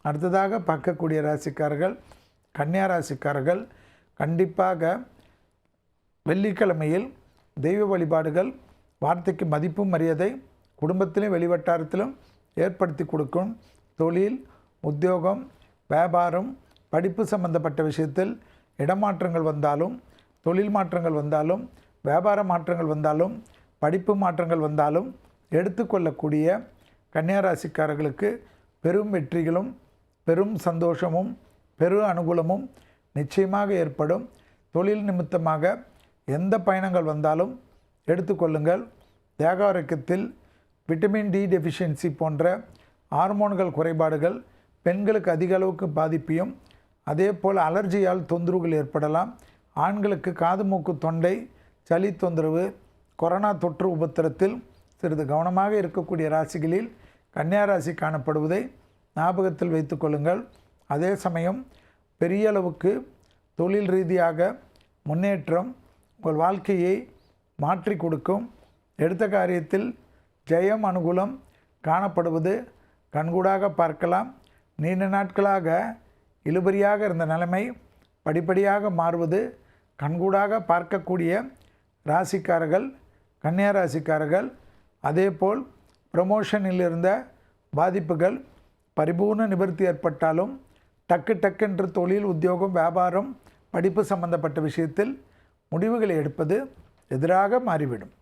அடுத்ததாக பார்க்கக்கூடிய ராசிக்காரர்கள் கன்னியா ராசிக்காரர்கள் கண்டிப்பாக வெள்ளிக்கிழமையில் தெய்வ வழிபாடுகள் வார்த்தைக்கு மதிப்பும் மரியாதை குடும்பத்திலும் வெளிவட்டாரத்திலும் ஏற்படுத்தி கொடுக்கும். தொழில், உத்தியோகம், வியாபாரம், படிப்பு சம்பந்தப்பட்ட விஷயத்தில் இடமாற்றங்கள் வந்தாலும், தொழில் மாற்றங்கள் வந்தாலும், வியாபார மாற்றங்கள் வந்தாலும், படிப்பு மாற்றங்கள் வந்தாலும் எடுத்துக்கொள்ளக்கூடிய கன்னியாராசிக்காரர்களுக்கு பெரும் வெற்றிகளும் பெரும் சந்தோஷமும் பெரு அனுகூலமும் நிச்சயமாக ஏற்படும். தொழில் நிமித்தமாக எந்த பயணங்கள் வந்தாலும் எடுத்துக்கொள்ளுங்கள். தேக ஆரோக்கியத்தில் விட்டமின் டி டெஃபிஷியன்சி போன்ற ஹார்மோன்கள் குறைபாடுகள் பெண்களுக்கு அதிக அளவுக்கு பாதிப்பையும், அதே போல் அலர்ஜியால் தொந்தரவுகள் ஏற்படலாம். ஆண்களுக்கு காது மூக்கு தொண்டை சளி தொந்தரவு, கொரோனா தொற்று உபத்திரத்தில் சிறிது கவனமாக இருக்கக்கூடிய ராசிகளில் கன்னியா ராசி காணப்படுவதை ஞாபகத்தில் வைத்து கொள்ளுங்கள். அதே சமயம் பெரிய அளவுக்கு தொழில் ரீதியாக முன்னேற்றம் உங்கள் வாழ்க்கையை மாற்றி கொடுக்கும். எடுத்த காரியத்தில் ஜெயம் அனுகூலம் காணப்படுவது கண்கூடாக பார்க்கலாம். நீண்ட நாட்களாக இழுபறியாக இருந்த நிலைமை படிப்படியாக மாறுவது கண்கூடாக பார்க்கக்கூடிய ராசிக்காரர்கள் கன்னியா ராசிக்காரர்கள். அதேபோல் ப்ரமோஷனில் இருந்த பாதிப்புகள் பரிபூர்ண நிவர்த்தி ஏற்பட்டாலும் டக்கு தொழில், உத்தியோகம், வியாபாரம், படிப்பு சம்பந்தப்பட்ட விஷயத்தில் முடிவுகளை எடுப்பது எதிராக மாறிவிடும்.